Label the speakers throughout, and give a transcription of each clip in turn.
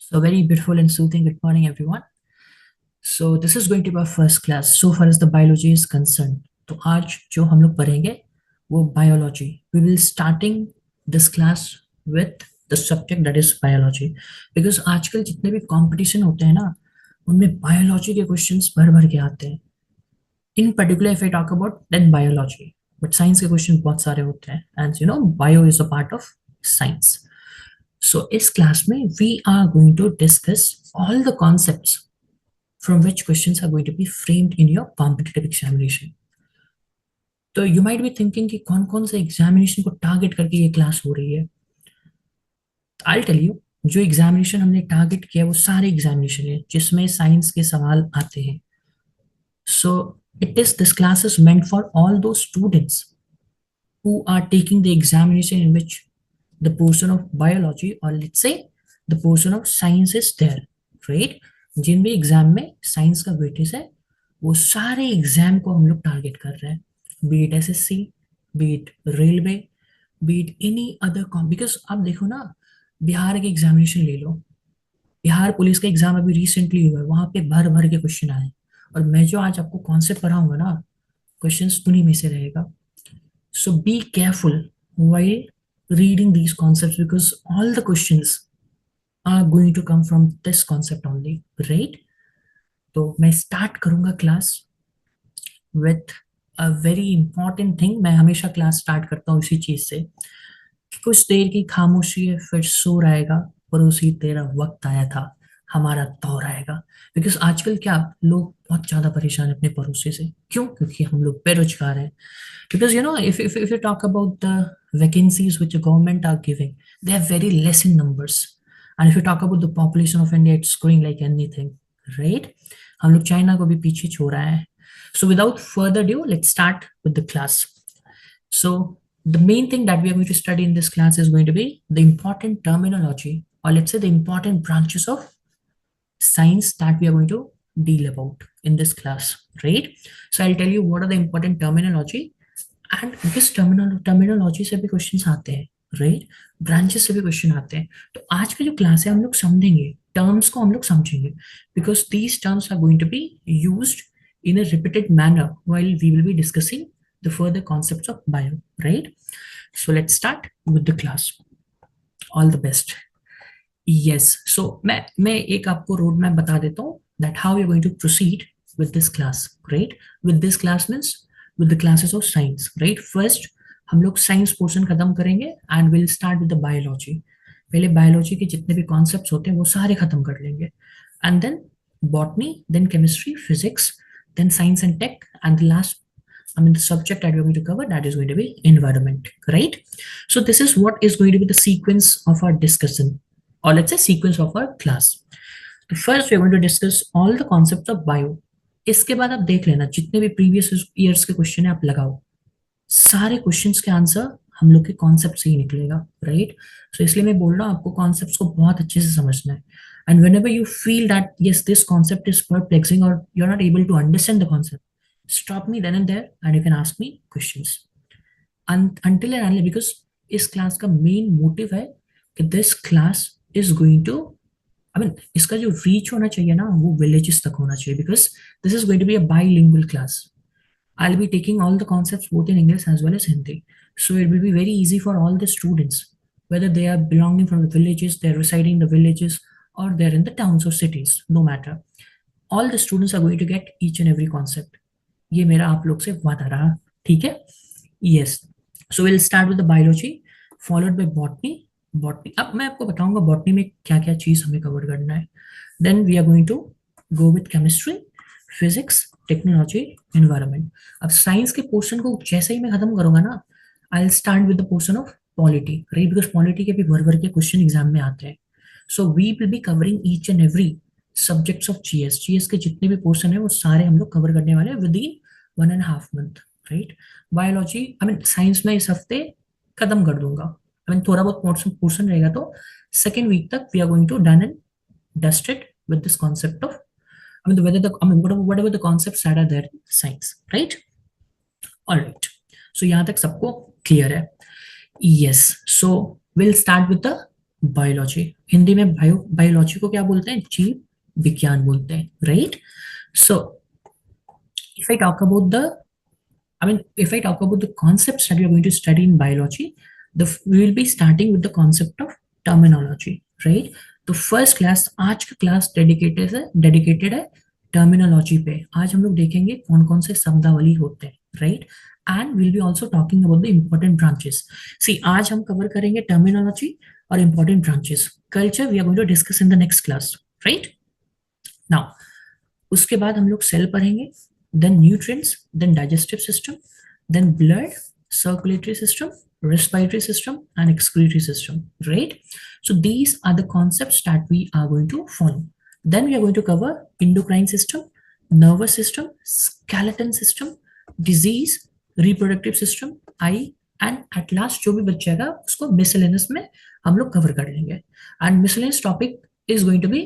Speaker 1: So very beautiful and soothing good morning, everyone. So this is going to be our first class so far as the biology is concerned. तो आज जो हम लोग पढ़ेंगे वो biology. We will starting this class with the subject that is biology because आजकल जितने भी competition होते हैं ना उनमें biology के questions भर भर के आते हैं. In particular, if I talk about then biology, but science के question बहुत सारे होते हैं and you know bio is a part of science. So इस क्लास में we are going to discuss all the concepts from which questions are going to be framed in your competitive examination. तो you might be thinking कि कौन कौन से examination को target करके ये क्लास हो रही है. I'll tell you, जो एग्जामिनेशन हमने टारगेट किया वो सारे एग्जामिनेशन है जिसमें साइंस के सवाल आते हैं. So it is this class is meant for all those students who are taking the examination in which the portion of biology or let's say the portion of science is there, right? जिन भी exam में science का weightage है वो सारे exam को हम लोग target कर रहे हैं, B it SSC, B it railway, B it any other com. Because आप देखो ना, बिहार के एग्जामिनेशन ले लो, बिहार पुलिस का एग्जाम अभी रिसेंटली हुआ है, वहां पे भर भर के क्वेश्चन आए और मैं जो आज आपको कॉन्सेप्ट पढ़ाऊंगा ना, क्वेश्चंस उन्हीं में से रहेगा. So be careful while reading these concepts because all the questions are going to come from this concept only, right? तो मैं स्टार्ट करूंगा class with a very important thing. मैं हमेशा क्लास स्टार्ट करता हूँ इसी चीज से कि कुछ देर की खामोशी है फिर शोर आएगा, पड़ोसी तेरा वक्त आया था, हमारा दौर आएगा. बिकॉज आजकल क्या लोग बहुत ज्यादा परेशान है अपने पड़ोसी से. क्यों? क्योंकि हम लोग बेरोजगार हैं. Because you know, if you talk about the vacancies which the government are giving, they are very less in numbers. And if you talk about the population of India, it's growing like anything, right? हम लोग China को भी पीछे छोड़ रहे हैं. So without further ado, let's start with the class. So the main thing that we are going to study in this class is going to be the important terminology, or let's say the important branches of science that we are going to deal about in this class, right? So I'll tell you what are the important terminology and किस terminology से भी questions आते हैं, right? Branches से भी question आते हैं. तो आज का जो क्लास है हम लोग समझेंगे, टर्म्स को हम लोग समझेंगे because these terms are going to be used in a repeated manner while we will be discussing the further concepts of bio, right? So let's start with the class. All the best. Yes, so मैं एक आपको road map बता देता हूँ that how you're going to proceed with this class, right? With this class means with the classes of science, right? First हम लोग science portion खत्म करेंगे and we'll start with the biology. पहले biology के जितने भी कॉन्सेप्ट्स होते हैं वो सारे खत्म कर लेंगे and then botany, then chemistry, physics, then science and tech, and the last, I mean, the subject that we're going to cover, that is going to be environment, right? So this is what is going to be the sequence of our discussion, or let's say sequence of our class. So first we're going to discuss all the concepts of bio. इसके बाद आप देख लेना जितने भी previous years के question है आप लगाओ, सारे क्वेश्चंस के आंसर हम लोग के कॉन्सेप्ट से ही निकलेगा, राइट? सो इसलिए मैं बोल रहा हूँ आपको कॉन्सेप्ट्स को बहुत अच्छे से समझना है. And whenever you feel that yes this concept is perplexing or you're not able to understand the concept, stop me then and there and you can ask me questions until and unless, because इस class का main motive है कि this class is going to, I mean इसका जो reach होना चाहिए ना वो विलेजेस तक होना चाहिए because this is going to be a bilingual class. I'll be taking all the concepts both in English as well as Hindi. So it will be very easy for all the students, whether they are belonging from the villages, they're residing in the villages, or they're in the towns or cities, no matter. All the students are going to get each and every concept. ये मेरा आप लोग से वादा रहा, ठीक है? Yes. So we'll start with the biology, followed by botany. Botany. अब मैं आपको बताऊंगा botany में क्या क्या चीज हमें कवर करना है. Then we are going to go with chemistry, physics, technology, environment. अब साइंस के पोर्शन को जैसे ही मैं खत्म करूंगा ना, I will start with the portion of polity, right? Because polity के भी भर भर के क्वेश्चन एग्जाम में आते हैं. So we will be covering each and every subjects of GS. GS के जितने भी पोर्शन है वो सारे हम लोग कवर करने वाले हैं with in 1.5 month, right? Biology, I mean science में इस हफ्ते खत्म कर दूंगा. आई मीन थोड़ा बहुत पोर्शन रहेगा तो सेकेंड वीक तक we are going to done and dusted with this concept of, I mean, whatever the concepts that are there in science, right? All right. So यहाँ तक सबको clear है? Yes. So we'll start with the biology, Hindi में biology को क्या बोलते हैं? जीव विज्ञान बोलते हैं, right? So if I talk about the if I talk about the concepts that we are going to study in biology, we will be starting with the concept of terminology, right? तो first class, आज का class dedicated है terminology पे। आज हम लोग देखेंगे कौन कौन से शब्दावली होते हैं, right? And will be also talking about the important branches. See, आज हम कवर करेंगे टर्मिनोलॉजी और important branches. Culture we are going to discuss in the next class, right? Now उसके बाद हम लोग सेल पढ़ेंगे, then nutrients, then digestive system, then blood, circulatory system, respiratory system, and excretory system, right? So these are the concepts that we are going to follow. Then we are going to cover endocrine system, nervous system, skeleton system, disease, reproductive system, eye, and at last जो भी बचेगा उसको miscellaneous में हम लोग cover कर लेंगे. And miscellaneous topic is going to be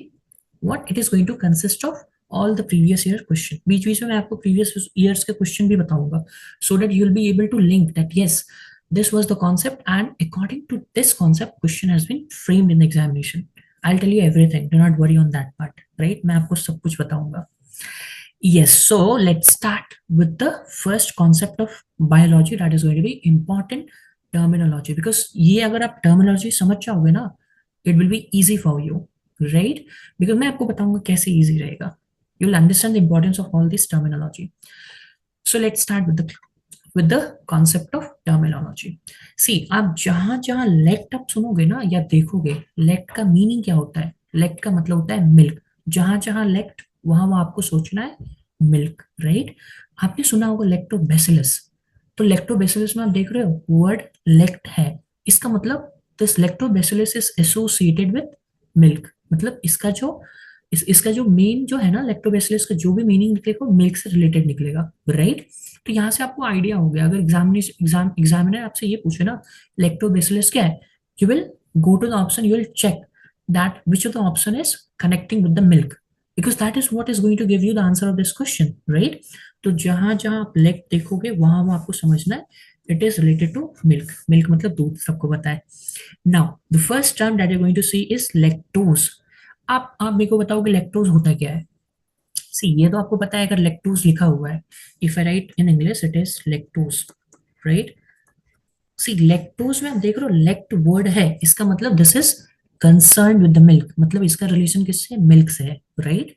Speaker 1: what it is going to consist of all the previous year question. बीच बीच में मैं आपको previous years के question भी बताऊंगा, so that you will be able to link that yes, this was the concept and according to this concept question has been framed in the examination. I'll tell you everything, do not worry on that part, right? मैं आपको सब कुछ बताऊंगा. Yes, so let's start with the first concept of biology that is going to be important terminology, because ये अगर आप terminology समझ जाओगे ना, it will be easy for you, right? Because मैं आपको बताऊंगा कैसे easy रहेगा. You'll understand the importance of all this terminology. So let's start with the concept of terminology. See, आप जहां जहां लेक्ट आप सुनोगे ना या देखोगे, लेक्ट का मीनिंग क्या होता है? लेक्ट का मतलब होता है मिल्क। जहां जहां लेक्ट, वहां वहां आपको सोचना है मिल्क, राइट? आपने सुना होगा लैक्टोबैसिलस। तो लैक्टोबैसिलस में आप देख रहे हो वर्ड लेक्ट है, इसका मतलब this lactobacillus is associated with milk. मतलब इसका जो मेन जो है ना, लैक्टोबैसिलस का जो भी मीनिंग निकलेगा वो मिल्क से रिलेटेड निकलेगा, राइट? तो यहाँ से आपको आइडिया हो गया। अगर एग्जामिनर आपसे ये पूछे ना लैक्टोबैसिलस क्या है, you will go to the option, you will check that which of the option is connecting with the milk, because that is what is going to give you the answer of this question, right? तो जहां जहां आप लेक्ट देखोगे वहां वहां आपको समझना है it is related to milk. Milk मतलब दूध, सबको पता है। Now the first term that you going to see is lactose. आप मेरे को बताओगे लैक्टोज होता क्या है? सी, ये तो आपको पता है, अगर लैक्टोज लिखा हुआ है, if I write in English it is lactose, right? See, lactose में आप देख रहे हो लेक्ट वर्ड है, इसका मतलब this is concern with the milk, मतलब इसका रिलेशन किससे? मिल्क से है, राइट?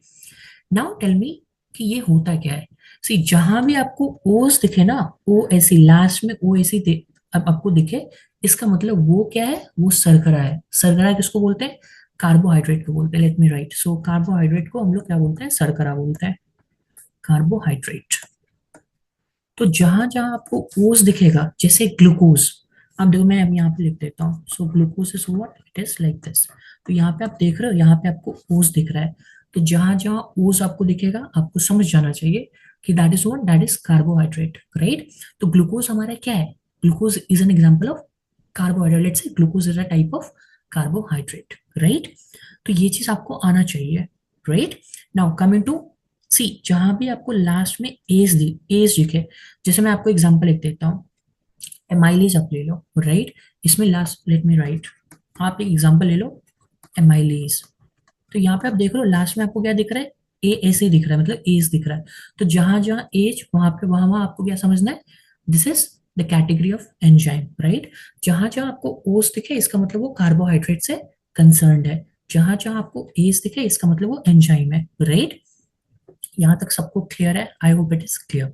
Speaker 1: नाउ टेल मी कि ये होता क्या है। सी, जहां भी आपको ओस दिखे ना, ओ ऐसी लास्ट में ओ ऐसी अब आपको दिखे, इसका मतलब वो क्या है? वो शर्करा है। शर्करा किसको बोलते हैं? कार्बोहाइड्रेट को बोलते हैं। Let me write. So carbohydrate को हम लोग क्या बोलते हैं? शर्करा बोलते हैं, कार्बोहाइड्रेट। तो जहां जहां आपको ओस दिखेगा, जैसे ग्लूकोज, अब देखो मैं अब यहाँ पे लिख देता हूँ। So glucose is what it is like this. तो यहाँ पे आप देख रहे हो, यहाँ पे आपको ओस दिख रहा है। तो जहां जहां ओस आपको दिखेगा आपको समझ जाना चाहिए कि that is what, that is carbohydrate, right? तो ग्लूकोज हमारा क्या है? Glucose is an example of carbohydrate. Let's say glucose is a type of carbohydrate, right? तो ये चीज आपको आना चाहिए, राइट? नाउ कमिंग टू सी, जहां भी आपको लास्ट में एज दिखे, जैसे मैं आपको एग्जांपल लिख देता हूँ, एमाइलेज आप ले लो, राइट? इसमें लास्ट, लेट मी राइट, आप एक एग्जांपल ले लो, एमाइलेज। तो यहाँ पे आप देख रहे हो लास्ट में आपको क्या दिख रहा है? ए ऐसे दिख रहा है, मतलब एज दिख रहा है। तो जहां जहां एज, वहां पे वहां वहां आपको क्या समझना है? This is the category of enzyme, right? जहां जहां आपको ओस दिखे इसका मतलब वो कार्बोहाइड्रेट से कंसर्न्ड है। जहां जहां आपको एज दिखे इसका मतलब वो एंजाइम है, राइट? यहाँ तक सबको क्लियर है? I hope it is clear.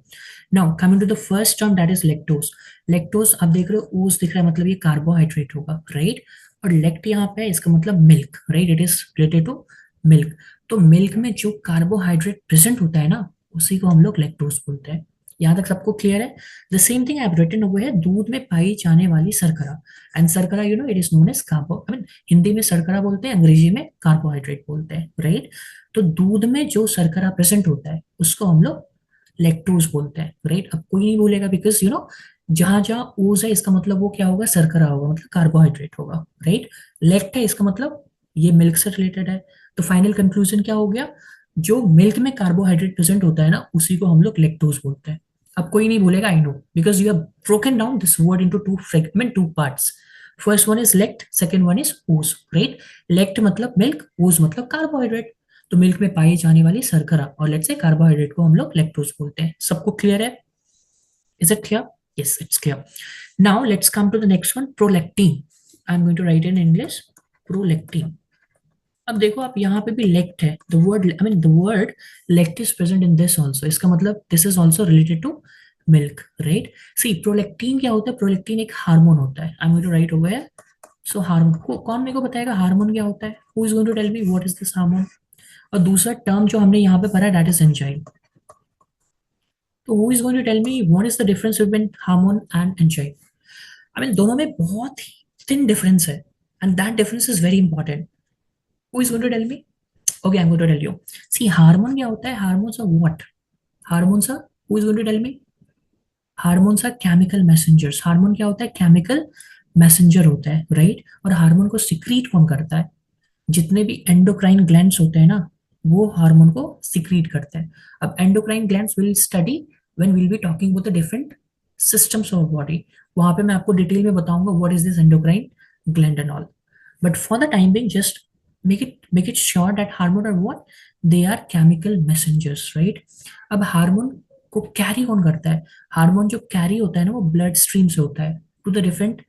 Speaker 1: Now coming to the first term that is lactose. Lactose आप देख रहे हो ओस दिख रहा है, मतलब ये कार्बोहाइड्रेट होगा, राइट? और लेक्ट यहाँ पे है, इसका मतलब milk, right? It is related to milk. तो मिल्क में जो कार्बोहाइड्रेट प्रेजेंट होता है ना, उसी को हम लोग लेक्टोज बोलते हैं। यहाँ तक सबको क्लियर है? The same thing I have written over है, दूध में पाई जाने वाली शर्करा। एंड शर्करा you know it is known as carbo, I mean Hindi में शर्करा बोलते हैं, अंग्रेजी में कार्बोहाइड्रेट बोलते हैं, राइट? तो दूध में जो शर्करा प्रेजेंट होता है उसको हम लोग लैक्टोज बोलते हैं, राइट? अब कोई नहीं बोलेगा, बिकॉज यू नो जहां जहां ओज है इसका मतलब वो क्या होगा? शर्करा होगा, मतलब कार्बोहाइड्रेट होगा, राइट? लेक्ट है इसका मतलब ये मिल्क से रिलेटेड है। तो फाइनल कंक्लूजन क्या हो गया? जो मिल्क में कार्बोहाइड्रेट प्रेजेंट होता है ना, उसी को हम लोग लैक्टोज बोलते हैं। अब कोई नहीं बोलेगा, I know, because you have broken down this word into two fragment, two parts. First one is lact, second one is ooze, right? Lact मतलब मिल्क, ooze मतलब कार्बोहाइड्रेट। तो मिल्क में पाई जाने वाली शर्करा और लेट्स से कार्बोहाइड्रेट को हम लोग लैक्टोज बोलते हैं। सबको क्लियर है? Is it clear? yes, it's clear. Now let's come to the next one, prolactin. I'm going to write in English, prolactin. अब देखो आप यहाँ पे भी लेक्ट है, the word I mean the word lact is present in this also, इसका मतलब this is also related to milk, right? See prolactin क्या होता है? प्रोलेक्टिन एक हार्मोन होता है। I am going to write over here. So hormone को कौन मेरे को बताएगा हार्मोन क्या होता है? Who is going to tell me what is this hormone? और दूसरा टर्म जो हमने यहाँ पे पढ़ा दैट इज एंजाइम। तो who is going to tell me what is the difference between hormone and enzyme? I mean दोनों में बहुत ही थिन डिफरेंस है and that difference is very important. Who is going to tell me? Okay, I'm going to tell you. See, hormone क्या होता है? Hormones are what? Hormones are, who is going to tell me? Hormones are chemical messengers. Hormone क्या होता है? Chemical messenger होता है, right? और hormone को सिक्रीट कौन करता है? जितने भी एंडोक्राइन ग्लैंड्स होते हैं ना, वो हार्मोन को सिक्रीट करते हैं। अब endocrine glands will study when will be talking about the different systems of body. वहां पे मैं आपको डिटेल में बताऊंगा what is this endocrine gland and all. But for the time being just make it sure that hormone are what? They are chemical messengers, right? अब hormone को carry कौन करता है? हार्मोन जो कैरी होता है ना, वो ब्लड स्ट्रीम से होता है to the different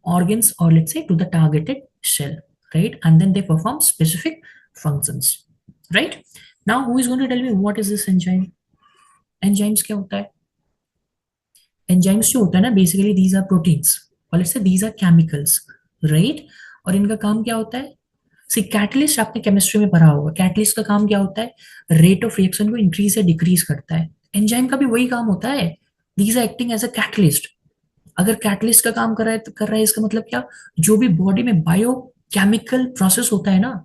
Speaker 1: organs or let's say to the targeted cell, right? And then they perform specific functions, right? Now who is going to tell me what is this enzyme? Enzymes क्या होता है? Enzymes जो होता है ना, basically these are proteins or let's say these are chemicals, right? और इनका काम क्या होता है? सी कैटलिस्ट आपने केमिस्ट्री में पढ़ा होगा। कैटलिस्ट का काम क्या होता है? रेट ऑफ रिएक्शन को इंक्रीज या डिक्रीज करता है। एंजाइम का भी वही काम होता है। These are acting as a catalyst. अगर कैटलिस्ट का काम कर रहा है इसका मतलब क्या? जो भी बॉडी में बायो केमिकल प्रोसेस होता है ना,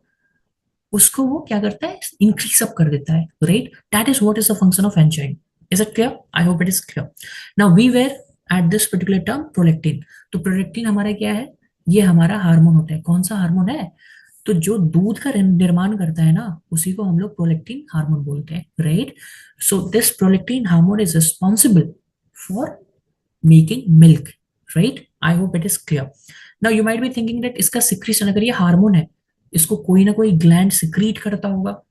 Speaker 1: उसको वो क्या करता है? इंक्रीज अप कर देता है, right? That is what is the function of enzyme. Is it clear? I hope it is clear. Now we were at this particular term prolactin. तो प्रोलेक्टिन हमारा क्या है? ये हमारा हार्मोन होता है। कौन सा हार्मोन है? तो जो दूध का निर्माण करता है ना, उसी को हम लोग प्रोलेक्टिन हार्मोन बोलते हैं, right? So this prolactin hormone is responsible for making milk, right? I hope it is clear. Now you might be thinking that इसका सिक्रीशन, अगर ये हार्मोन है, इसको कोई ना कोई ग्लैंड सिक्रीट करता होगा।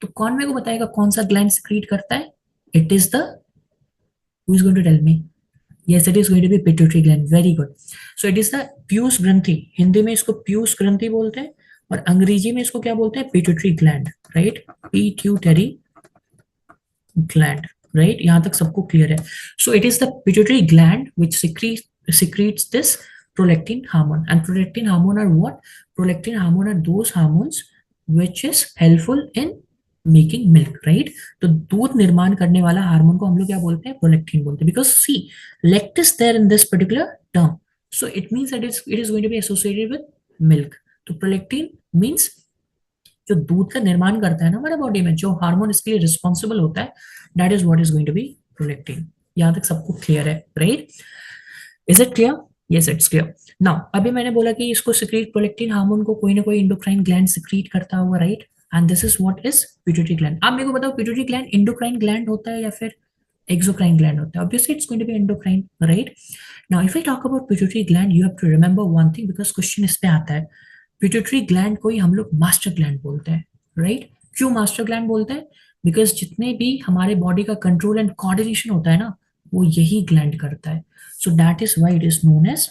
Speaker 1: तो कौन मेरे को बताएगा कौन सा ग्लैंड सिक्रीट करता है? It is the, who is going to tell me? Yes, it is going to be pituitary gland. Very good. So it is the Piyush ग्रंथि। हिंदी में इसको पीयूष ग्रंथि बोलते हैं और अंग्रेजी में इसको क्या बोलते हैं? Pituitary gland, right? Pituitary gland, right? यहां तक सबको क्लियर है? सो it is the pituitary gland which secretes this prolactin hormone. And prolactin hormone are what? Prolactin hormone are those hormones which is helpful in making milk, right? तो दूध निर्माण करने वाला hormone को हम लोग क्या बोलते हैं? प्रोलेक्टिन बोलते हैं। Because see lact is there in this particular term, so it means that it is going to be associated with milk. तो प्रोलेक्टिन मींस जो दूध का निर्माण करता है ना हमारे बॉडी में, जो हार्मोन इसके लिए रिस्पॉन्सिबल होता है, that is what is going to be prolactin. यहां तक सबको क्लियर है, right? Is it clear? Yes, it's clear. Now अभी मैंने बोला कि इसको सिक्रीट, प्रोलेक्टिन हार्मोन को कोई ना कोई एंडोक्राइन ग्लैंड सिक्रीट करता होगा, right? And this is what is pituitary gland. आप मेरे को बताओ पिट्यूटरी ग्लैंड एंडोक्राइन ग्लैंड होता है या फिर exocrine gland होता है? Obviously it's going to be endocrine, right? Now if I talk about pituitary gland, you have to remember one thing because question इस पे आता है। pituitary gland को ही हम लोग master gland बोलते हैं, right? क्यों master gland बोलते हैं? because जितने भी हमारे बॉडी का कंट्रोल एंड कोऑर्डिनेशन होता है ना, वो यही ग्लैंड करता है। so that is why it is known as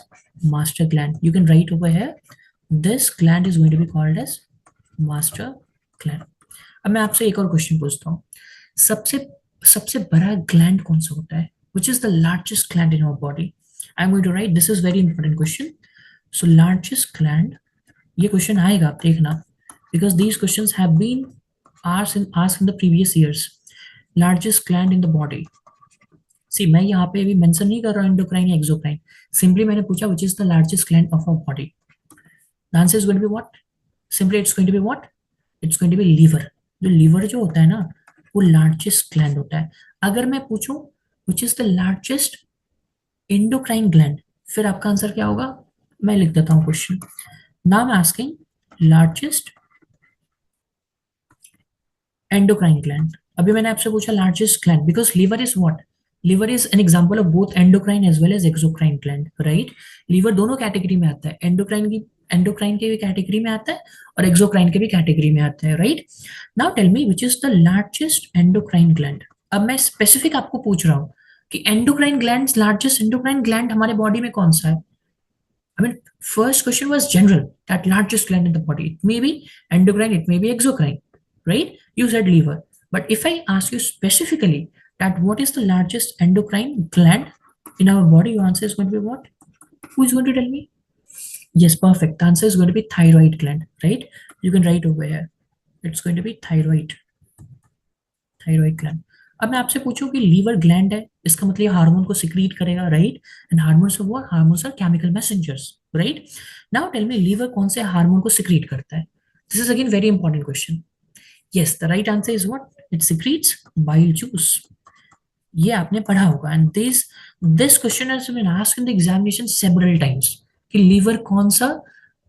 Speaker 1: master gland. You can write over here, this gland is going to be called as master gland. अब मैं आपसे एक और क्वेश्चन पूछता हूँ, सबसे सबसे बड़ा ग्लैंड कौन सा होता है? which is the largest gland in our body? I'm going to write, this is very important question. So largest gland, ये क्वेश्चन आएगा, आप देखना, because these questions have been asked in the previous years. largest gland in the body. See, मैं यहाँ पे अभी mention नहीं कर रहा हूँ एंडोक्राइन या एक्सोक्राइन, सिंपली मैंने पूछा which is the largest gland of our body. The answer is going to be what? Simply it's going to be what? It's going to be liver. जो liver जो होता है ना, वो लार्जेस्ट ग्लैंड होता है। अगर मैं पूछूं which is the largest endocrine gland, फिर आपका आंसर क्या होगा? मैं लिख देता हूं question. Now I am asking largest endocrine gland. अभी मैंने आपसे पूछा largest gland because liver is what? Liver is an example of both endocrine as well as exocrine gland, right. Liver दोनों कैटेगरी में आता है, एंडोक्राइन के भी कैटेगरी में आता है और एक्सोक्राइन के भी कैटेगरी में आता है, right. Now tell me which is the largest endocrine gland. अब मैं स्पेसिफिक आपको पूछ रहा हूँ कि endocrine gland, largest endocrine gland हमारे बॉडी में कौन सा है। I mean, first question was general, that largest gland in the body. It may be endocrine, it may be exocrine, right? You said liver. But if I ask you specifically that what is the largest endocrine gland in our body, your answer is going to be what? Who is going to tell me? Yes, perfect. The answer is going to be thyroid gland, right? You can write over here. It's going to be thyroid gland. अब मैं आपसे पूछूं कि liver gland है, इसका मतलब hormone को secrete करेगा, right. And hormones of what? Hormones are chemical messengers, right. Now tell me liver कौन से हार्मोन को सिक्रीट करता है। This is again very important question. Yes, the right answer is what? It secretes bile juice. ये आपने पढ़ा होगा। And this this question has been asked in the examination several times कि लीवर कौन सा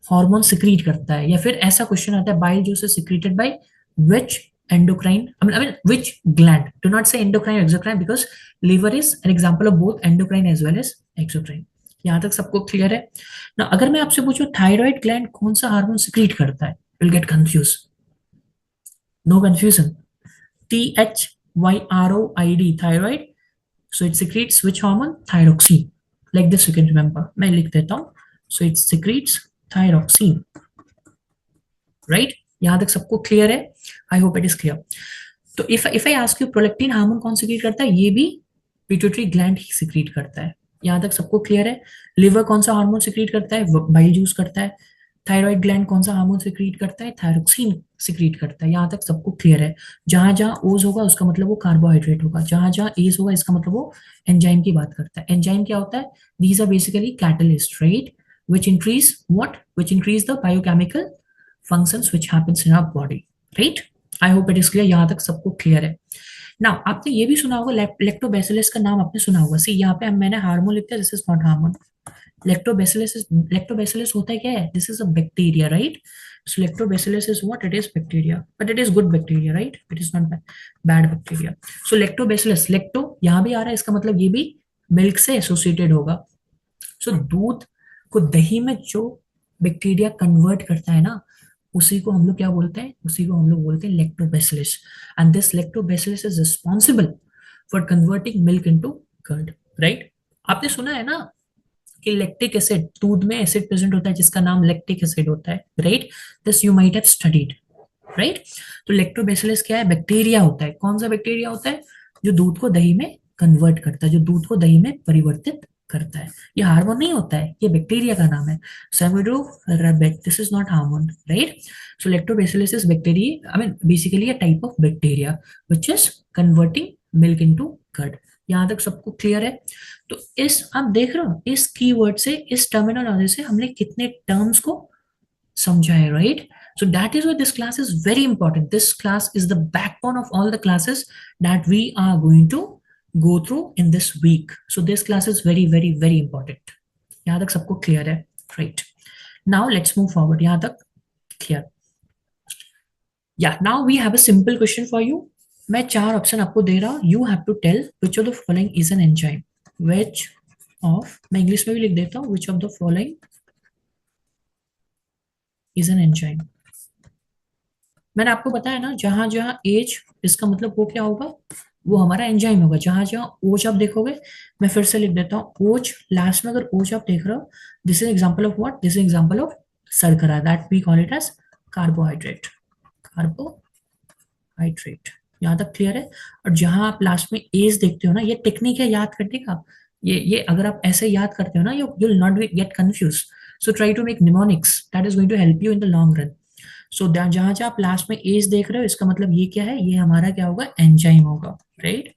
Speaker 1: हार्मोन सिक्रीट करता है, या फिर ऐसा क्वेश्चन आता है bile juice is secreted by which endocrine, I mean which gland. Do not say endocrine or exocrine because liver is an example of both endocrine as well as exocrine. यहां तक सबको क्लियर है ना। अगर मैं आपसे पूछूं थायराइड ग्लैंड कौन सा हार्मोन सिक्रीट करता है, will get confuse. No confusion. THYROID, thyroid. So it secretes which hormone? Thyroxine. Like this you can remember. मैं लिख देता हूं। So it secretes thyroxine. Right, यहां तक सबको क्लियर है? I hope it is clear. तो if I ask you prolactin hormone कौन सिक्रीट करता है, ये भी पिट्यूटरी ग्लैंड ही सिक्रीट करता है। यहां तक सबको क्लियर है? लिवर कौन सा हार्मोन सिक्रीट करता है? बाइल जूस करता है। थायराइड ग्लैंड कौन सा हार्मोन सिक्रीट करता है? थायरोक्सिन सिक्रीट करता है। यहां तक सबको क्लियर है? जहां जहां ओज होगा उसका मतलब वो कार्बोहाइड्रेट होगा, जहां जहां एज होगा इसका मतलब वो एंजाइम की बात करता है। एंजाइम क्या होता है? These are basically catalyst, right, which increase what? Which increase the biochemical functions which happens in our body, right? I hope it is clear. यहाँ तक सबको क्लियर है ना। आपने ये भी सुना होगा लैक्टोबैसिलस का नाम आपने सुना होगा। सी यहाँ पे मैंने हार्मोन लिखा है, this is not hormone. Lactobacillus होता है क्या है? This is a bacteria, right. So lactobacillus is what? It is bacteria, but it is good bacteria, right? It is not bad bacteria. So lactobacillus, lacto यहाँ भी आ रहा है, इसका मतलब ये भी मिल्क से एसोसिएटेड होगा। सो दूध को दही में जो बैक्टीरिया कन्वर्ट करता है ना, उसी को हम लोग क्या बोलते हैं? उसी को हम लोग बोलते हैं lactobacillus. And this lactobacillus is responsible for converting milk into curd, right. आपने सुना है ना कि लैक्टिक एसिड, दूध में एसिड प्रेजेंट होता है जिसका नाम लैक्टिक एसिड होता है, right. This you might have studied, right. तो लैक्टोबैसिलस क्या है? बैक्टीरिया होता है। कौन सा बैक्टीरिया होता है? जो दूध को दही में कन्वर्ट करता है, जो दूध को दही में परिवर्तित करता है। ये हार्मोन नहीं होता है, ये बैक्टीरिया का नाम है। This is not hormone, right. So lactobacillus is bacteria, I mean basically a type of bacteria which is converting milk into curd. यहाँ तक सबको क्लियर है? तो इस आप देख रहे हो, इस कीवर्ड से, इस टर्मिनोलॉजी से हमने कितने टर्म्स को समझा है, right. So that is why this class is very important. This class is the backbone of all the classes that we are going to go through in this week. So this class is very, very, very important. यहाँ तक सबको clear है, right? Now let's move forward. यहाँ तक clear? Yeah. Now we have a simple question for you. मैं 4 option आपको दे रहा हूँ. You have to tell which of the following is an enzyme. Which of, मैं इंग्लिश में भी लिख देता हूँ, which of the following is an enzyme. मैंने आपको बताया ना, जहां जहां एज, इसका मतलब वो क्या होगा? वो हमारा एंजाइम होगा। जहां जहां ओज आप देखोगे, मैं फिर से लिख देता हूँ ओज, लास्ट में अगर ओज आप देख रहे हो, this is example of what? This is example of शर्करा, that we call it as carbohydrate. Carbohydrate, यहाँ तक क्लियर है? और जहां आप लास्ट में एज देखते हो ना, ये टेक्निक है याद करने का। ये अगर आप ऐसे याद करते हो ना, you will not get confuse. So try to make mnemonics, that is going to help you in the long run. So जहां जहां आप लास्ट में एज देख रहे हो, इसका मतलब ये क्या है? ये हमारा क्या होगा? एंजाइम होगा, राइट।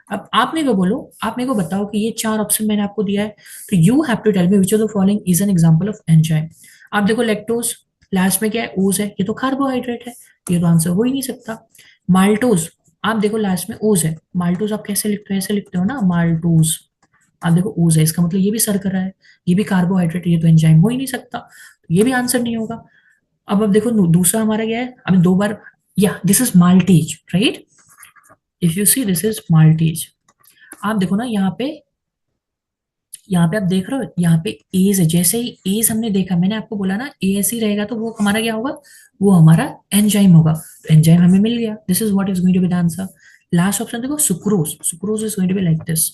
Speaker 1: अब आप मेरे को बोलो, आप मेरे को बताओ कि ये 4 ऑप्शन मैंने आपको दिया है, तो you have to tell me which of the following is an example of enzyme. आप देखो लैक्टोज, लास्ट में क्या है? ओज है, ये तो कार्बोहाइड्रेट है, ये तो आंसर हो ही नहीं सकता। माल्टोज, आप देखो लास्ट में ओज है, माल्टोज आप कैसे लिखते हो? ऐसे लिखते हो ना, माल्टोज। आप देखो ओज है, इसका मतलब ये भी शर्करा है, ये भी कार्बोहाइड्रेट है, ये तो एंजाइम हो ही नहीं सकता, ये भी आंसर नहीं होगा। अब देखो दूसरा हमारा क्या है? अभी 2 बार, या this is maltase, right. If you see, this is maltase. आप देखो ना यहाँ पे आप देख रहे हो, यहाँ पे एज है। जैसे ही एज हमने देखा, मैंने आपको बोला ना एएससी रहेगा तो वो हमारा क्या होगा, वो हमारा एंजाइम होगा। तो एंजाइम हमें मिल गया, this is what is going to be the answer. Last option देखो sucrose, sucrose is going to be like this,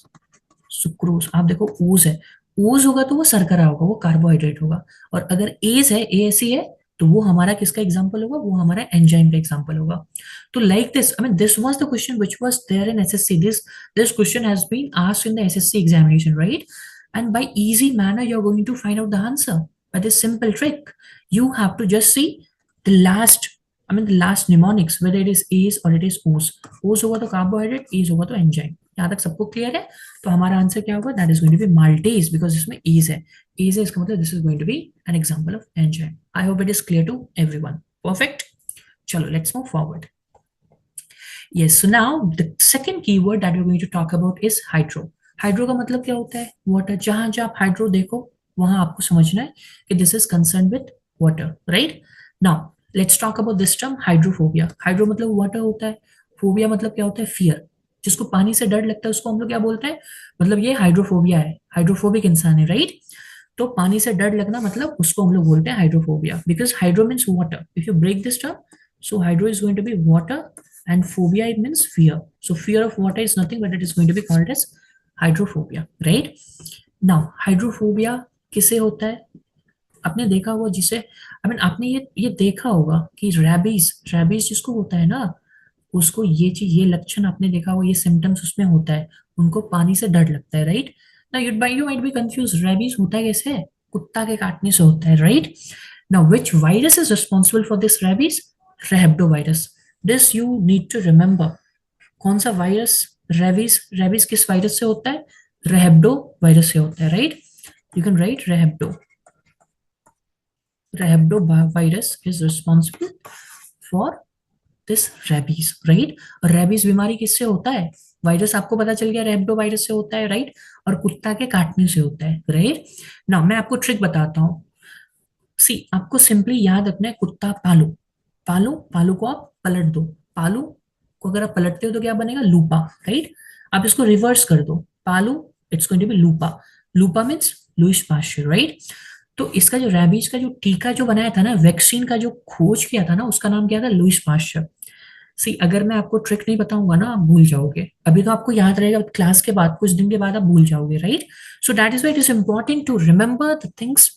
Speaker 1: sucrose. आप देखो ओज है, ओज होगा तो वो शर्करा होगा, वो कार्बोहाइड्रेट होगा। और अगर एज है, एएससी है, तो वो हमारा किसका एग्जाम्पल होगा, वो हमारा एंजाइम का एग्जाम्पल होगा। तो like this, I mean this was the question which was there in SSC, this question has been asked in the SSC examination, right? And by easy manner you're going to find out the answer by this simple trick. You have to just see the last, I mean the last mnemonics, whether it is A's or it is O's. O's होगा तो carbohydrate, A's होगा तो enzyme. यहाँ तक सबको clear है? तो हमारा आंसर क्या होगा, that is going to be maltase, because इसमें A's है। A's है इसका मतलब this is going to be an example of enzyme. I hope it is clear to everyone. Perfect. चलो let's move forward. Yes, so now the second keyword that we're going to talk about is hydro. Hydro का मतलब क्या होता है, water. जहां जहां आप hydro देखो वहां आपको समझना है कि this is concern with water, right? Now let's talk about this term hydrophobia. Hydro मतलब वाटर होता है, फोबिया मतलब क्या होता है, फियर। जिसको पानी से डर लगता है उसको हम लोग क्या बोलते हैं, मतलब ये हाइड्रोफोबिया है, हाइड्रोफोबिक इंसान है, राइट? तो पानी से डर लगना मतलब उसको हम लोग बोलते हैं hydrophobia, because hydro means water. If you break this term, so hydro is going to be water and phobia it means fear. So fear of water is nothing but it is going to be called as hydrophobia, right? Now hydrophobia किसे होता है, आपने देखा होगा जिसे, I mean आपने ये देखा होगा कि रैबीज, रैबीज जिसको होता है ना, उसको ये चीज, ये लक्षण आपने देखा होगा, ये सिम्टम्स उसमें होता है, उनको पानी से डर लगता है, राइट? ना you might be confuse, rabies होता है कैसे, कुत्ता के काटने से होता है, right? Now which virus is responsible for this rabies, rhabdo virus. This you need to remember. कौन सा वायरस, रेबीज, रेबीज किस वायरस से होता है, रेहब्डो वायरस से होता है, right? You can write rhabdo, rhabdo virus is responsible for this rabies, right? और रेबीज बीमारी किससे होता है, वायरस आपको पता चल गया रेहब्डो वायरस से होता है, राइट? और कुत्ता के काटने से होता है, राइट? ना मैं आपको ट्रिक बताता हूँ। सी आपको सिंपली याद रखना है, कुत्ता पालो, पालो, पालो को आप पलट दो, पालो को अगर आप पलटते हो तो क्या बनेगा, लूपा, राइट? आप इसको रिवर्स कर दो, पालो इट्स गोइंग टू बी लूपा, लूपा मीन्स लुइस पास्चर, राइट? तो इसका जो रैबीज का जो टीका जो बनाया था ना, वैक्सीन का जो खोज किया था ना, उसका नाम क्या था, लुइस पास्चर। सी अगर मैं आपको ट्रिक नहीं बताऊंगा ना, आप भूल जाओगे। अभी तो आपको याद रहेगा, क्लास के बाद कुछ दिन के बाद आप भूल जाओगे, right? So that is why it is important to remember the things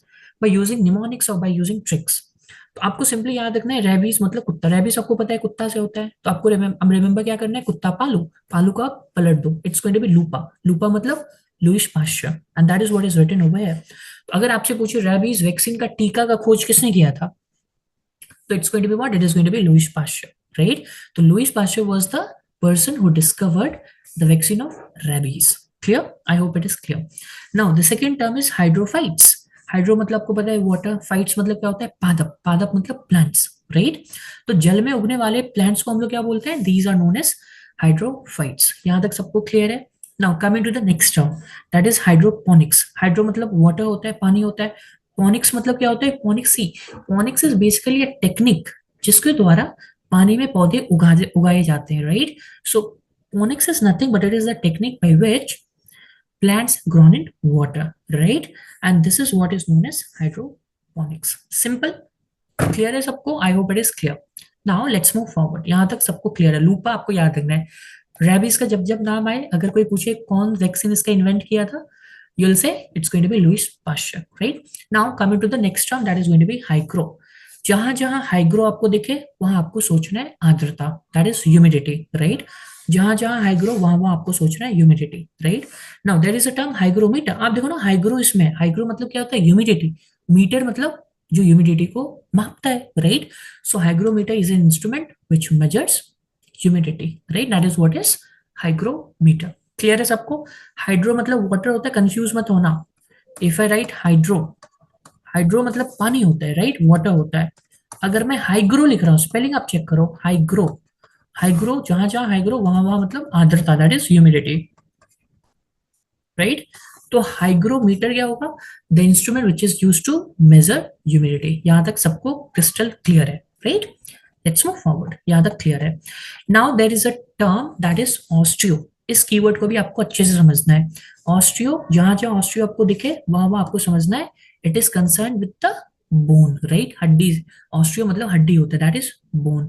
Speaker 1: by using mnemonics और बाय यूजिंग ट्रिक्स। तो आपको सिंपली याद रखना है, रेबीज मतलब कुत्ता, रेबीज आपको पता है कुत्ता से होता है, तो आपको रिमेंबर क्या करना है, कुत्ता पालू, पालू को आप पलट दो, इट्स गोइंग टू बी लूपा, लूपा मतलब Louis Pasteur, and that is what is written over here. तो अगर आपसे पूछे रेबीज वैक्सीन का टीका का खोज किसने किया था, so it's going to be what? It is going to be Louis Pasteur, right? So Louis Pasteur was the person who discovered the vaccine of rabies. Clear? I hope it is clear. Now the second term is hydrophytes. Hydro मतलब आपको पता है water, fights मतलब क्या होता है, पादप, पादप मतलब प्लांट्स, राइट? तो जल में उगने वाले प्लांट्स को हम लोग क्या बोलते हैं, these are known as hydrophytes. यहाँ तक सबको क्लियर है? Now coming to the next term, that is hydroponics. Hydro मतलब वाटर होता है, पानी होता है। पोनिक्स मतलब क्या होता है, ponics, see ponics is basically a technique जिसके द्वारा पानी में पौधे उगाए जाते हैं, right? So ponics is nothing but it is the technique by which plants grown in water, right? And this is what is known as hydroponics. Simple, clear है सबको? I hope it is clear. Now let's move forward. यहाँ तक सबको clear है? लूपा आपको याद रखना है। रेबीज का जब जब नाम आए, अगर कोई पूछे कौन वैक्सीन इसका इन्वेंट किया था, you'll say it's going to be Louis Pasteur, right? Now coming to the next term, that is going to be hygro. जहां जहां हाइग्रो आपको दिखे वहां आपको सोचना है आर्द्रता, दैट इज ह्यूमिडिटी, राइट? जहां जहां हाइग्रो वहां वहां आपको सोचना है humidity, right? Now there is a term hygrometer. आप देखो ना हाइग्रो, इसमें हाइग्रो मतलब क्या होता है, ह्यूमिडिटी, मीटर मतलब जो ह्यूमिडिटी को मापता है, right? So hygrometer is an instrument which measures humidity, right? That is what is hygrometer. Clear है सबको? हाइड्रो मतलब वाटर होता है, कंफ्यूज मत होना। If I right hydro, hydro मतलब पानी होता है, राइट? वाटर होता है। अगर मैं हाइग्रो लिख रहा हूँ, स्पेलिंग आप चेक करो, हाइग्रो, हाइग्रो जहां जहां हाइग्रो वहां वहां मतलब आर्द्रता, दैट इज ह्यूमिडिटी, राइट? तो हाइग्रोमीटर क्या होगा, the instrument which is use to measure humidity. यहां तक सबको क्रिस्टल क्लियर है, राइट? Let's move forward. यहां तक क्लियर है? Now there is a term that is osteo. इस कीवर्ड को भी आपको अच्छे से समझना है। ऑस्टियो, जहां जहां ऑस्टियो आपको दिखे वहां वहां आपको समझना है it is concern with the bone, right? हड्डी, ऑस्टियो मतलब हड्डी होता है, दैट इज बोन।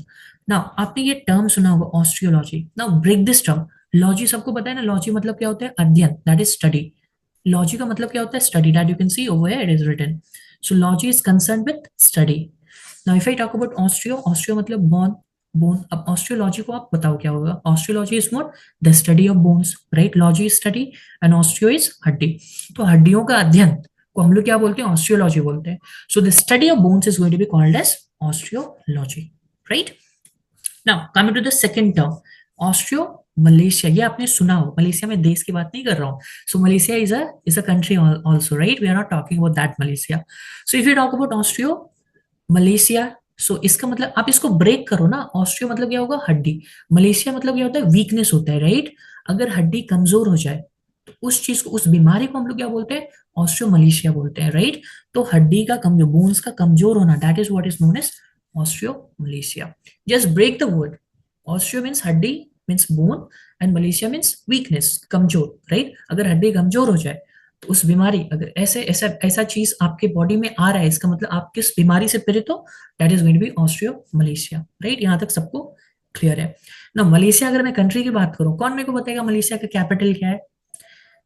Speaker 1: नाउ आपने ये टर्म सुना होगा osteology. Now break this term. Logy सबको पता है ना, लॉजी मतलब क्या होता है? अध्ययन, दैट इज स्टडी। लॉजी का मतलब क्या होता है? Study, that you can see over here it is written. So logy is concern with study. Now if I talk about osteo, osteo मतलब बोन, बोन। अब ऑस्टियोलॉजी को आप बताओ क्या होगा? Osteology is what? The study of bones, right? Logy is study and osteo is हड्डी। तो हड्डियों का अध्ययन को हम लोग क्या बोलते हैं? ऑस्टियोलॉजी बोलते हैं। So the study of bones is going to be called as osteology, right? Now coming to the second term, osteomalacia. ये आपने सुना हो, मलेशिया में देश की बात नहीं कर रहा हूँ। So Malaysia is a country also, right? We are not talking about that Malaysia. So if you talk about osteo Malaysia, so इसका मतलब आप इसको ब्रेक करो ना, ऑस्ट्रियो मतलब क्या होगा? हड्डी। मलेशिया मतलब क्या होता है? वीकनेस होता है, राइट? अगर हड्डी कमजोर हो जाए तो उस चीज को, उस बीमारी को हम लोग क्या बोलते हैं? ऑस्ट्रियो मलेशिया बोलते हैं, राइट? तो हड्डी का कमजोर, बोन्स का कमजोर होना, that is what is known as osteo Malaysia. Just break the word. Osteo means हड्डी, means bone, and Malaysia means weakness, कमजोर, राइट? अगर हड्डी कमजोर हो जाए तो उस बीमारी, अगर ऐसे ऐसा ऐसा चीज आपके बॉडी में आ रहा है, इसका मतलब आप किस बीमारी से पीड़ित हो? That is going to be osteomalacia, right? यहाँ तक सबको क्लियर है ना? मलेशिया, अगर मैं कंट्री की बात करूं, कौन मेरे को बताएगा मलेशिया का कैपिटल क्या है?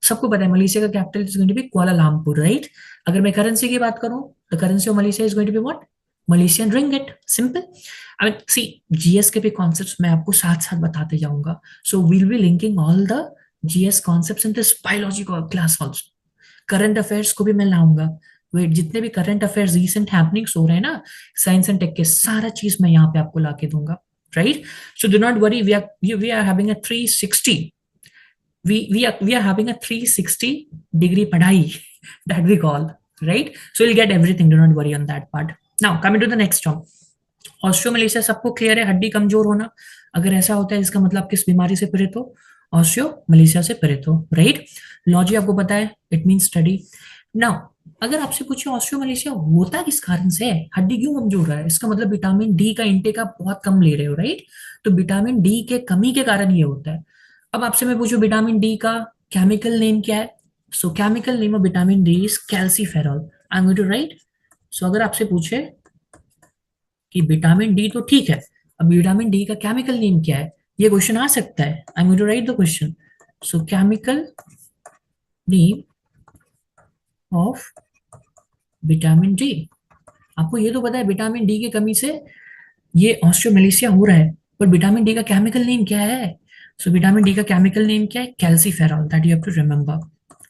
Speaker 1: सबको पता है मलेशिया का capital is going to be Kuala Lumpur, right? अगर मैं करेंसी की बात करूं, the currency of Malaysia is going to be what? Malaysian ringgit, simple. I mean see, GS के भी कॉन्सेप्ट्स मैं आपको साथ साथ बताते जाऊंगा। So we'll be linking all the GS concepts in this biology class also. Current affairs को भी मैं लाऊंगा। वेट, जितने भी करंट अफेयर्स रिसेंट हैपनिंग्स हो रहे हैं ना साइंस एंड टेक के, सारा चीज मैं यहाँ पे आपको लाके दूंगा, right? So do not worry, we are having a 360, we are having a 360 degree padhai that we call, right? So you'll get everything, do not worry on that part. Now coming to the next term, osteo Malaysia सबको clear है, हड्डी कमजोर होना। अगर ऐसा होता है इसका मतलब किस बीमारी से पीड़ित हो? ऑस्ट्रियो मलेशिया से पीड़ित हो, राइट? लॉजी आपको पता है, इट मीन स्टडी। नाउ अगर आपसे पूछे ऑस्ट्रियो मलेशिया होता किस कारण से है, हड्डी क्यों कमजोर रहा है, इसका मतलब विटामिन डी का इंटेक आप बहुत कम ले रहे हो, राइट? तो विटामिन डी के कमी के कारण ये होता है। अब आपसे मैं पूछूं विटामिन डी का केमिकल नेम क्या है? So chemical name of vitamin D is calciferol. I am going to write. So अगर आपसे पूछे कि विटामिन डी तो ठीक है, अब विटामिन डी का केमिकल नेम क्या है, ये क्वेश्चन आ सकता है। I am going to write the question. So chemical name of vitamin D, आपको ये तो पता है विटामिन डी की कमी से ये ऑस्ट्रोमलेशिया हो रहा है, पर विटामिन डी का केमिकल नेम क्या है? सो विटामिन डी का केमिकल नेम क्या है? Calciferol, that you have to remember,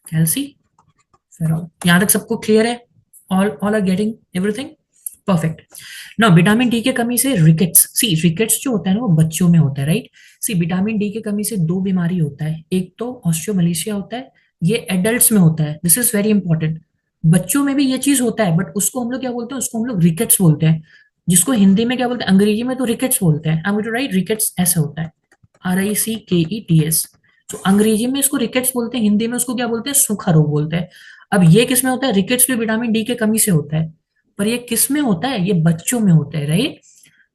Speaker 1: calciferol. यहां तक सबको क्लियर है? All are getting everything? Perfect. ना विटामिन डी की कमी से रिकेट्स, सी रिकेट्स जो होता है ना वो बच्चों में होता है, राइट? सी विटामिन डी की कमी से दो बीमारी होता है, एक तो ऑस्ट्रोमलेशिया होता है, ये एडल्ट्स में होता है, दिस इज वेरी इंपॉर्टेंट। बच्चों में भी ये चीज होता है, बट उसको हम लोग क्या बोलते हैं? उसको हम लोग रिकेट्स बोलते हैं, जिसको हिंदी में क्या बोलते हैं? अंग्रेजी में तो रिकेट्स बोलते हैं। I am going to write, rickets ऐसे होता है, RICKETS। तो अंग्रेजी में इसको रिकेट्स बोलते हैं, हिंदी में उसको क्या बोलते हैं? सूखा रोग बोलते हैं। अब ये किस में होता है? रिकेट्स भी विटामिन डी के कमी से होता है, पर ये किस में होता है? ये बच्चों में होता है, right?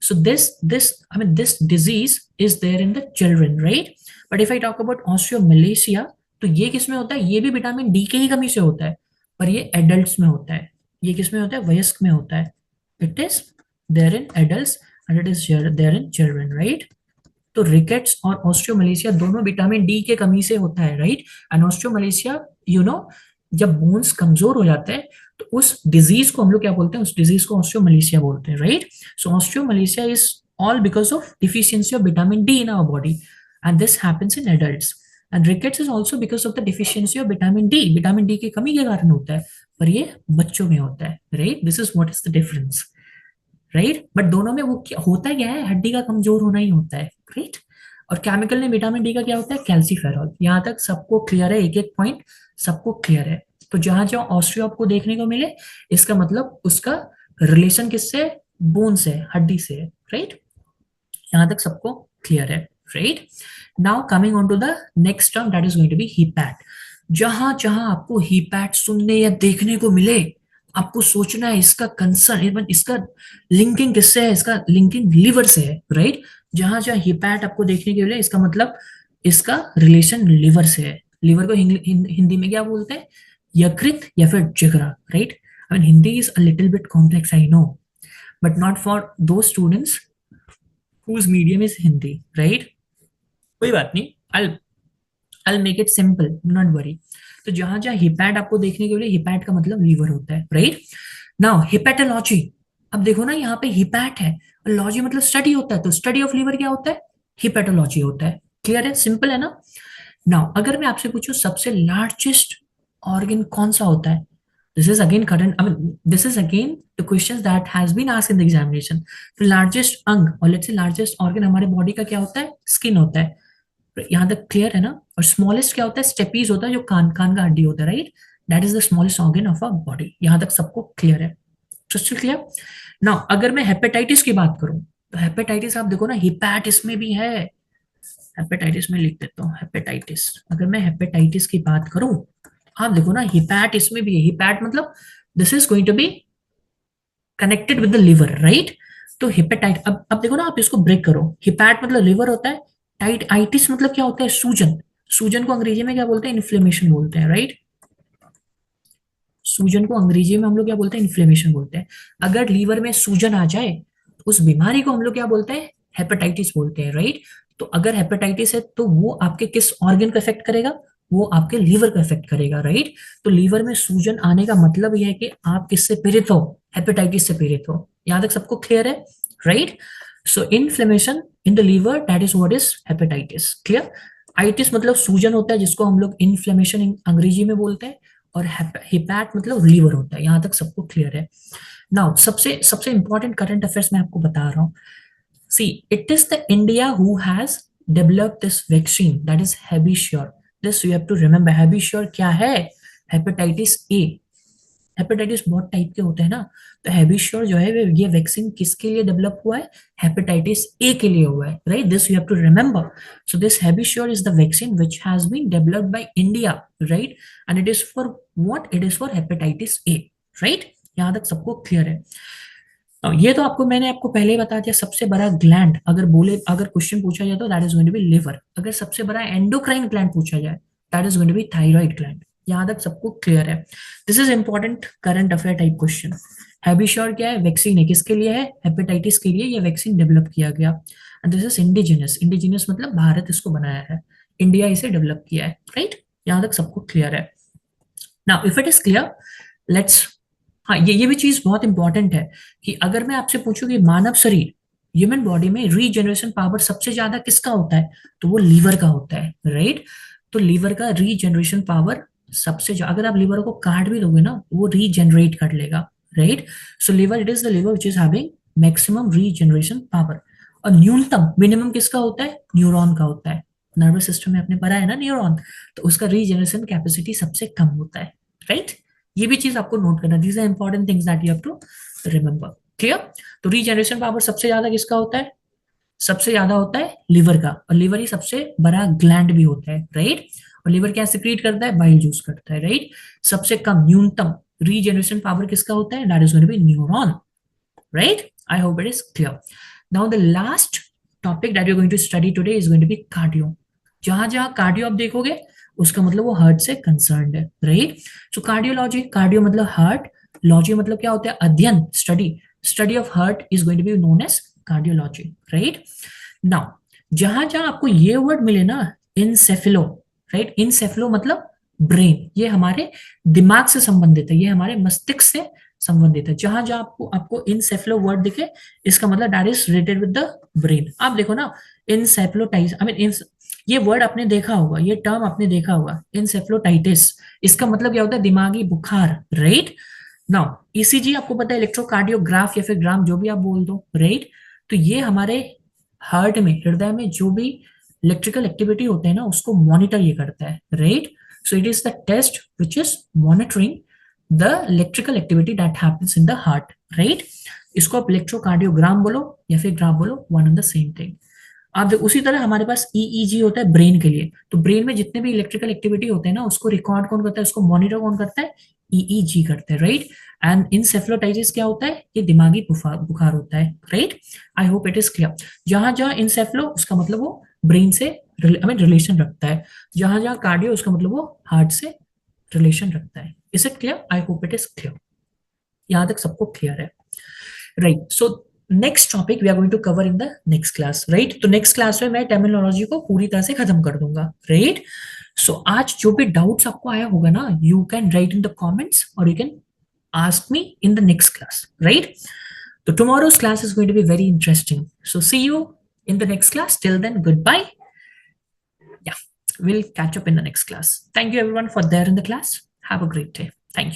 Speaker 1: So this disease is there in the children, right? But if I talk about osteomalacia, तो ये किस में होता है? ये भी विटामिन डी के ही कमी से होता है, पर ये एडल्ट्स में होता है। ये किस में होता है? वयस्क में होता है। It is there in adults and it is there in children, right? तो रिकेट्स और ऑस्ट्रियोमलेशिया दोनों विटामिन डी के कमी से होता है, राइट? एंड ऑस्ट्रियोमलेशिया, यू नो, जब बोन्स कमजोर हो जाते हैं तो उस डिजीज को हम लोग क्या बोलते हैं? उस डिजीज को ऑस्ट्रियोमलेशिया बोलते हैं, right? So osteomalacia is all because of deficiency of vitamin D in our body, and this happens in adults. And rickets is also because of the deficiency of vitamin D, vitamin D की कमी के कारण होता है, पर ये बच्चों में होता है, right? This is what is the difference, right? But दोनों में वो क्या होता है? क्या है? हड्डी का कमजोर होना ही होता है, राइट? और केमिकल ने विटामिन डी का क्या होता है? कैल्सीफेरॉल। यहाँ तक सबको क्लियर है? एक एक पॉइंट सबको क्लियर है? तो जहां जहां ऑस्ट्रियो आपको देखने को मिले, इसका मतलब उसका रिलेशन किससे? बोन से, हड्डी से, राइट? यहाँ तक सबको क्लियर है, right? Now coming on to the next term, that is going to be hepat. जहां जहां आपको हीपैट सुनने या देखने को मिले, आपको सोचना है इसका कंसर्न, इसका लिंकिंग किससे है? इसका लिंकिंग लीवर से है, राइट? जहां जहां हीपैट आपको देखने के लिए, इसका मतलब इसका रिलेशन लिवर से है। लिवर को हिंदी में क्या बोलते हैं? यकृत या फिर जिगरा, right? I mean Hindi is a little bit complex, I know, but not for those students whose medium is Hindi, right? कोई बात नहीं, I'll make it simple, not worry। तो जहां जहां हिपैट आपको देखने के लिए, हिपैट का मतलब लीवर होता है, राइट? नाउ हिपैटोलॉजी, अब देखो ना यहाँ पे हिपैट है और लॉजी मतलब स्टडी होता है, तो स्टडी ऑफ लीवर क्या होता है? हिपैटोलॉजी होता है। क्लियर है? सिंपल है ना? नाउ अगर मैं आपसे पूछूं सबसे लार्जेस्ट ऑर्गन कौन सा होता है, this is again current, I mean this is again the question that has been asked in the examination. तो लार्जेस्ट अंग और लेट्स से लार्जेस्ट ऑर्गन हमारे बॉडी का क्या होता है? स्किन होता है। यहाँ तक क्लियर है ना? और स्मॉलेस्ट क्या होता है? स्टेपीज होता है, जो कान कान का हड्डी होता है, right? That is the smallest organ of a body. यहाँ तक सबको क्लियर है? Crystal clear? नाउ अगर मैं हेपेटाइटिस की बात करूं, तो हेपेटाइटिस आप देखो ना, हिपैटिस में भी है। हेपेटाइटिस में लिख देता हूँ हेपेटाइटिस। अगर मैं हेपेटाइटिस की बात करूं, आप देखो ना हिपैटिस में भी है। हिपैट मतलब this is going to be connected with the liver, right? तो हिपेटाइट, अब देखो ना, आप इसको ब्रेक करो। हिपैट मतलब लिवर होता है, टाइट आइटिस मतलब क्या होता है? सूजन। सूजन को अंग्रेजी में क्या बोलते हैं? इन्फ्लेमेशन बोलते हैं, राइट? सूजन को अंग्रेजी में हम लोग क्या बोलते हैं? इन्फ्लेमेशन बोलते हैं। अगर लीवर में सूजन आ जाए तो उस बीमारी को हम लोग क्या बोलते हैं? हेपेटाइटिस बोलते हैं, राइट? तो अगर हेपेटाइटिस है तो वो आपके किस ऑर्गन को इफेक्ट करेगा? वो आपके लीवर को इफेक्ट करेगा, राइट? तो लीवर में सूजन आने का मतलब यह है कि आप किससे पीड़ित हो? हेपेटाइटिस से पीड़ित हो। यहां तक सबको क्लियर है, right? So inflammation in the liver, that is what is hepatitis. Clear? Itis मतलब सूजन होता है, जिसको हम लोग इन्फ्लेमेशन अंग्रेजी में बोलते हैं, और हिपैट मतलब लीवर होता है। यहां तक सबको क्लियर है? नाउ सबसे सबसे इंपॉर्टेंट करंट अफेयर्स मैं आपको बता रहा हूँ। See, it is the India who has developed this vaccine, that is Havisure. This you have to remember. Havisure क्या है? Hepatitis A. हेपेटाइटिस बहुत टाइप के होते हैं ना, तो हेबीश्योर जो है ये वैक्सीन किसके लिए डेवलप हुआ है? हेपेटाइटिस ए के लिए हुआ है, right? This you have to remember. So this Havisure is the vaccine which has been developed by India, right? And it is for what? It is for hepatitis A, right? यहां तक सबको clear है? ये तो आपको मैंने आपको पहले ही बता दिया। सबसे बड़ा ग्लैंड अगर बोले, अगर क्वेश्चन पूछा जाए तो that is going to be liver. अगर सबसे बड़ा एंडोक्राइन ग्लैंड पूछा जाए, that is going to be thyroid gland. यहां तक सबको क्लियर है? This is important current affair type question. Havisure क्या है? वैक्सीन है, किसके लिए है? हेपेटाइटिस के लिए ये वैक्सीन डेवलप किया गया। And this is indigenous. Indigenous मतलब भारत इसको बनाया है, इंडिया इसे डेवलप किया है, राइट? यहां तक सबको क्लियर है? Now if it is clear, let's, हाँ ये भी चीज बहुत इंपॉर्टेंट है कि अगर मैं आपसे पूछूं कि मानव शरीर, ह्यूमन बॉडी में रीजनरेशन पावर सबसे ज्यादा किसका होता है, तो वो लीवर का होता है, राइट? तो लीवर का रीजनरेशन पावर सबसे ज्यादा, अगर आप लीवर को काट भी दोगे ना, वो रीजनरेट कर लेगा, right? So liver, it is the liver which is having maximum regeneration power. और न्यूनतम, मिनिमम किसका होता है? न्यूरॉन का होता है। नर्वस सिस्टम में आपने पढ़ा है ना न्यूरॉन, तो उसका रीजनरेशन कैपेसिटी सबसे कम होता है, राइट? ये भी चीज आपको नोट करना। These are important things that you have to remember. Clear? तो रीजनरेशन पावर सबसे ज्यादा किसका होता है? सबसे ज्यादा होता है लिवर का, और लिवर ही सबसे बड़ा ग्लैंड भी होता है, राइट? और लिवर क्या सिक्रीट करता है? बाइल जूस करता है, राइट? सबसे कम, न्यूनतम रीजनरेशन पावर किसका होता है? That is going to be neuron, right? I hope it is clear. Now the last topic that you going to study today is going to be cardio. जहां जहां cardio आप देखोगे, उसका मतलब वो हार्ट से कंसर्न्ड है, राइट? सो कार्डियोलॉजी, कार्डियो मतलब हार्ट, लॉजी मतलब क्या होता है? अध्ययन, study. Study of heart is going to be known as cardiology, right? Now जहां जहां आपको ये वर्ड मिले ना, इनसेफेलो, राइट? इनसेफेलो मतलब ब्रेन, ये हमारे दिमाग से संबंधित है, ये हमारे मस्तिष्क से संबंधित है। जहां जहां आपको आपको इनसेफेलो वर्ड दिखे, इसका मतलब that is related with the brain. आप देखो ना, इनसेफेलोटाइज, आई मीन ये वर्ड आपने देखा होगा, ये टर्म आपने देखा होगा, इंसेफ्लोटाइटिस। इसका मतलब क्या होता है? दिमागी बुखार, राइट? नाउ ईसीजी आपको पता है, इलेक्ट्रोकार्डियोग्राफ या फिर ग्राम, जो भी आप बोल दो, राइट? तो ये हमारे हार्ट में, हृदय में जो भी इलेक्ट्रिकल एक्टिविटी होते हैं ना, उसको मॉनिटर ये करता है, right? So it is the test which is monitoring the electrical activity that happens in the heart, right? इसको आप इलेक्ट्रोकार्डियोग्राम बोलो या फिर ग्राफ बोलो, one and the same thing. आप देखो, उसी तरह हमारे पास ईईजी होता है ब्रेन के लिए। तो ब्रेन में जितने भी इलेक्ट्रिकल एक्टिविटी होते हैं ना, उसको रिकॉर्ड कौन करता है? उसको मॉनिटर कौन करता है? ईईजी करता है, राइट? एंड इंसेफ्लोटाइटिस क्या होता है? ये दिमागी बुखार होता है, right? I hope it is clear. जहां जहां इंसेफ्लो, उसका मतलब वो ब्रेन से आई मीन रिलेशन रखता है, जहां जहां कार्डियो उसका मतलब वो हार्ट से रिलेशन रखता है. Is it clear? I hope it is clear. यहाँ तक सबको क्लियर है, right? So next topic we are going to cover in the next class, right? तो नेक्स्ट क्लास में मैं टर्मिनोलॉजी को पूरी तरह से खत्म कर दूंगा, राइट? सो आज जो भी डाउट्स आपको आया होगा ना, you can write in the comments और you can ask me in the next class, right? So tomorrow's class is going to be very interesting. So see you in the next class. Till then, goodbye. Yeah, we'll catch up in the next class. Thank you everyone for there in the class. Have a great day. Thank you.